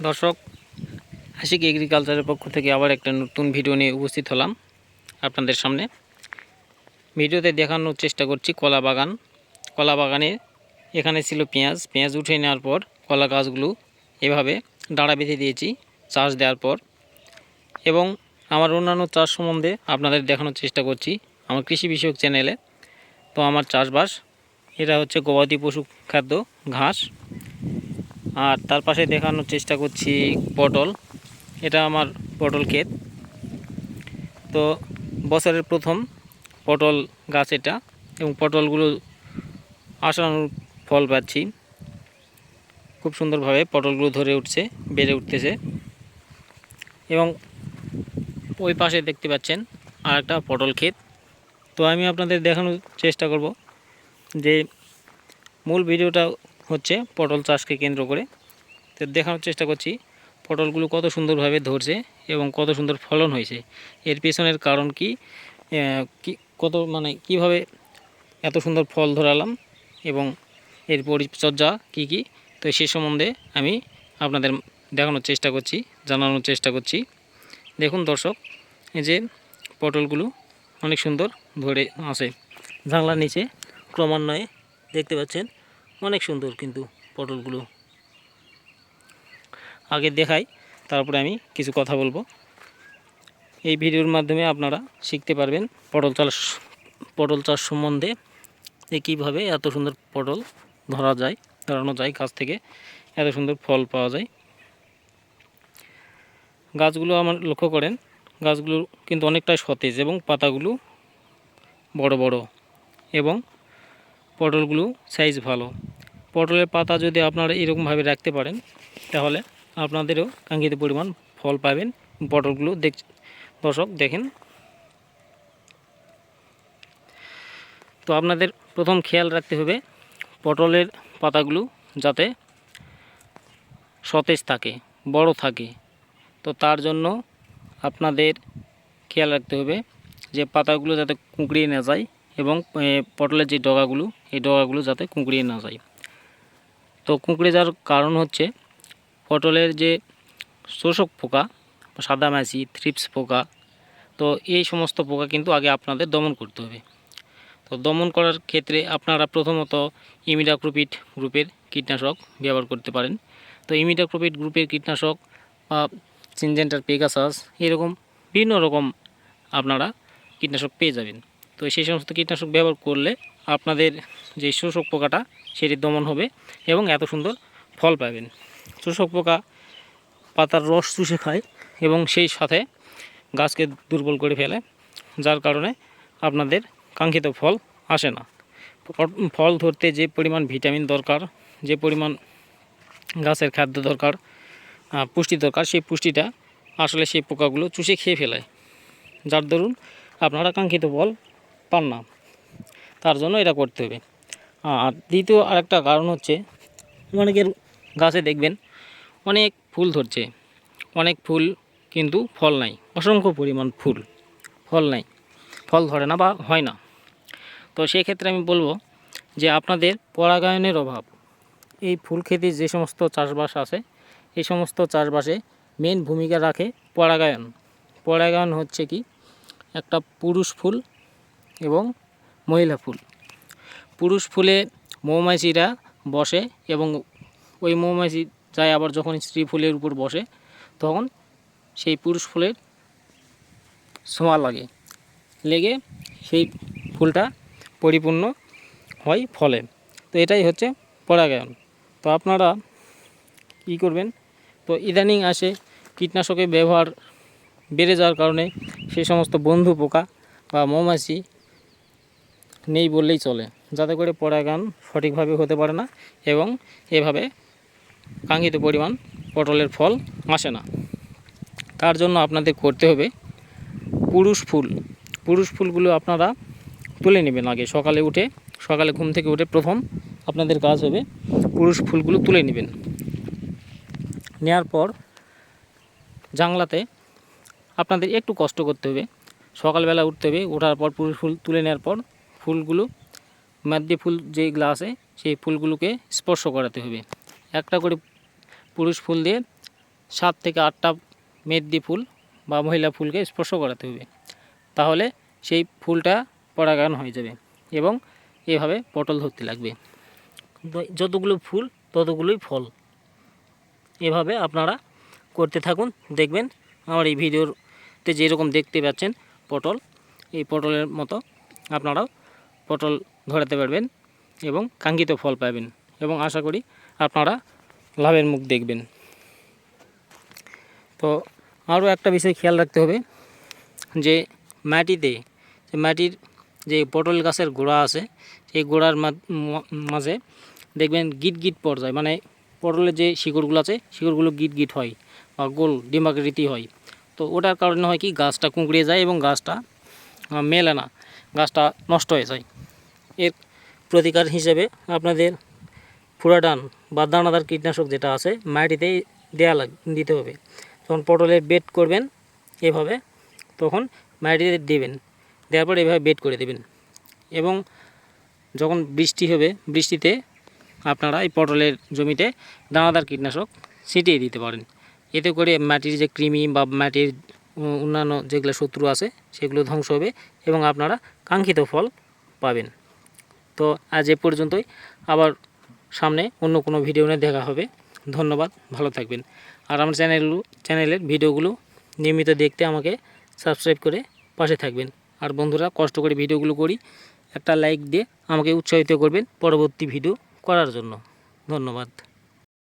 দর্শক, আশিক এগ্রিকালচারের পক্ষ থেকে আবার একটা নতুন ভিডিও নিয়ে উপস্থিত হলাম আপনাদের সামনে। ভিডিওতে দেখানোর চেষ্টা করছি কলা বাগানে এখানে ছিল পেঁয়াজ উঠে নেওয়ার পর কলা গাছগুলো এভাবে ডাঁড়া বেঁধে দিয়েছি চাষ দেওয়ার পর, এবং আমার অন্যান্য চাষ সম্বন্ধে আপনাদের দেখানোর চেষ্টা করছি আমার কৃষি বিষয়ক চ্যানেলে। তো আমার চাষবাস এটা হচ্ছে গবাদি পশু খাদ্য ঘাস, আর তার পাশে দেখানোর চেষ্টা করছি পটল। এটা আমার পটল ক্ষেত। তো বছরের প্রথম পটল গাছ এটা, এবং পটলগুলো আশানুরূপ ফল পাচ্ছি। খুব সুন্দরভাবে পটলগুলো ধরে উঠছে, বেড়ে উঠতেছে। এবং ওই পাশে দেখতে পাচ্ছেন আর একটা পটল ক্ষেত। তো আমি আপনাদের দেখানোর চেষ্টা করব যে মূল ভিডিওটা হচ্ছে পটল চাষকে কেন্দ্র করে। তো দেখানোর চেষ্টা করছি পটলগুলো কত সুন্দরভাবে ধরছে এবং কত সুন্দর ফলন হয়েছে। এর পেছনের কারণ কি, কিভাবে এত সুন্দর ফল ধরালাম এবং এর পরিচর্যা কি, তো সে সম্বন্ধে আমি আপনাদের দেখানোর চেষ্টা করছি, জানানোর চেষ্টা করছি। দেখুন দর্শক, এই যে পটলগুলো অনেক সুন্দর ধরে আছে জানলার নিচে, ক্রমান্বয়ে দেখতে পাচ্ছেন অনেক সুন্দর। কিন্তু পটলগুলো আগে দেখাই, তারপরে আমি কিছু কথা বলবো। এই ভিডিওর মাধ্যমে আপনারা শিখতে পারবেন পটল চাষ সম্বন্ধে, যে কীভাবে এত সুন্দর পটল ধরানো যায় গাছ থেকে, এত সুন্দর ফল পাওয়া যায়। গাছগুলো আমার লক্ষ্য করেন, গাছগুলো কিন্তু অনেকটাই সতেজ এবং পাতাগুলো বড় বড়, এবং পটলগুলো সাইজ ভালো। পটলের পাতা যদি আপনারা এরকমভাবে রাখতে পারেন তাহলে আপনাদেরও কাঙ্ক্ষিত পরিমাণ ফল পাবেন। পটলগুলো দর্শক দেখেন। তো আপনাদের প্রথম খেয়াল রাখতে হবে পটলের পাতাগুলো যাতে সতেজ থাকে, বড় থাকে। তো তার জন্য আপনাদের খেয়াল রাখতে হবে যে পাতাগুলো যাতে কুঁকড়িয়ে না যায়, এবং পটলের যে ডগাগুলো, এই ডগাগুলো যাতে কুঁকড়িয়ে না যায়। তো কুঁকড়ে যাওয়ার কারণ হচ্ছে পটলের যে শোষক পোকা, সাদামাছি, থ্রিপস পোকা, তো এই সমস্ত পোকা কিন্তু আগে আপনাদের দমন করতে হবে। তো দমন করার ক্ষেত্রে আপনারা প্রথমত ইমিডাক্লোপিড গ্রুপের কীটনাশক ব্যবহার করতে পারেন। তো ইমিডাক্লোপিড গ্রুপের কীটনাশক বা সিনজেন্টার পেগাসাস, এরকম বিভিন্ন রকম আপনারা কীটনাশক পেয়ে যাবেন। তো সেই সমস্ত কীটনাশক ব্যবহার করলে আপনাদের যে শোষক পোকাটা সেটি দমন হবে এবং এত সুন্দর ফল পাবেন। শোষক পোকা পাতার রস চুষে খায় এবং সেই সাথে গাছকে দুর্বল করে ফেলে, যার কারণে আপনাদের কাঙ্ক্ষিত ফল আসে না। ফল ধরতে যে পরিমাণ ভিটামিন দরকার, যে পরিমাণ গাছের খাদ্য দরকার, পুষ্টি দরকার, সেই পুষ্টিটা আসলে সেই পোকাগুলো চুষে খেয়ে ফেলায়, যার দরুন আপনারা কাঙ্ক্ষিত ফল পান না। তার জন্য এটা করতে হবে। আর দ্বিতীয় আরেকটা কারণ হচ্ছে অনেকের গাছে দেখবেন অনেক ফুল ধরছে, অনেক ফুল কিন্তু ফল নাই, অসংখ্য পরিমাণ ফল নাই, ফল ধরে না বা হয় না। তো সেই ক্ষেত্রে আমি বলবো যে আপনাদের পরাগায়নের অভাব। এই ফুল খেতে যে সমস্ত চাষবাস আছে, এই সমস্ত চাষবাসে মেন ভূমিকা রাখে পরাগায়ন। পরাগায়ন হচ্ছে কি, একটা পুরুষ ফুল এবং মহিলা ফুল। পুরুষ ফুলে মৌমাছিরা বসে এবং ওই মৌমাছি যায় আবার যখন স্ত্রী ফুলের উপর বসে, তখন সেই পুরুষ ফুলের ছোঁয়া লেগে সেই ফুলটা পরিপূর্ণ হয় ফলে। তো এটাই হচ্ছে পরাগায়ন। তো আপনারা কী করবেন, তো ইদানিং আসে কীটনাশকের ব্যবহার বেড়ে যাওয়ার কারণে সেই সমস্ত বন্ধু পোকা বা মৌমাছি নেই বললেই চলে, যাতে করে পরাগায়ন সঠিকভাবে হতে পারে না এবং এভাবে কাঙ্ক্ষিত পরিমাণ পটলের ফল আসে না। তার জন্য আপনাদের করতে হবে পুরুষ ফুলগুলো আপনারা তুলে নেবেন। আগে সকালে ঘুম থেকে উঠে প্রথম আপনাদের কাজ হবে পুরুষ ফুলগুলো তুলে নেবেন। নেওয়ার পর জাংলাতে আপনাদের একটু কষ্ট করতে হবে, সকালবেলা উঠতে হবে। ওঠার পর পুরুষ ফুল তুলে নেওয়ার পর ফুলগুলো মাদ্রি ফুল যেগুলো আছে সেই ফুলগুলোকে স্পর্শ করাতে হবে। একটা করে পুরুষ ফুল দিয়ে 7 থেকে 8টা মেহেদি ফুল বা মহিলা ফুলকে স্পর্শ করাতে হবে, তাহলে সেই ফুলটা পরাগায়ন হয়ে যাবে এবং এভাবে পটল ধরতে লাগবে। যতগুলো ফুল ততগুলোই ফল। এভাবে আপনারা করতে থাকুন, দেখবেন আমার এই ভিডিওতে যেরকম দেখতে পাচ্ছেন পটল, এই পটলের মতো আপনারাও পটল ধরাতে পারবেন এবং কাঙ্ক্ষিত ফল পাবেন এবং আশা করি আপনারা লাভের মুখ দেখবেন। তো আরও একটা বিষয় খেয়াল রাখতে হবে যে মাটির যে পটল গাছের গোড়া আছে সেই গোড়ার মাঝে দেখবেন গিট পর্যায়, মানে পটলের যে শিকড়গুলো আছে শিকড়গুলো গিট হয় বা গোল ডিম্বাকৃতি হয়। তো ওটার কারণে হয় কি, গাছটা কুঁকড়িয়ে যায় এবং গাছটা মেলে না, গাছটা নষ্ট হয়ে যায়। এর প্রতিকার হিসেবে আপনাদের ফুরাডান বা দানাদার কীটনাশক যেটা আছে মাটিতে দিতে হবে। যখন পটলের বেড করবেন এভাবে, তখন মাটিতে দেবেন, দেওয়ার পর এভাবে বেড করে দেবেন এবং যখন বৃষ্টি হবে বৃষ্টিতে আপনারা এই পটলের জমিতে দানাদার কীটনাশক ছিটিয়ে দিতে পারেন। এতে করে মাটির যে কৃমি বা মাটির অন্যান্য যেগুলো শত্রু আছে সেগুলো ধ্বংস হবে এবং আপনারা কাঙ্ক্ষিত ফল পাবেন। তো আজ এ পর্যন্তই, আবার সামনে অন্য কোনো ভিডিও নিয়ে দেখা হবে। ধন্যবাদ, ভালো থাকবেন। আর আমার চ্যানেলের ভিডিওগুলো নিয়মিত দেখতে আমাকে সাবস্ক্রাইব করে পাশে থাকবেন। আর বন্ধুরা, কষ্ট করে ভিডিওগুলো করি, একটা লাইক দিয়ে আমাকে উৎসাহিত করবেন পরবর্তী ভিডিও করার জন্য। ধন্যবাদ।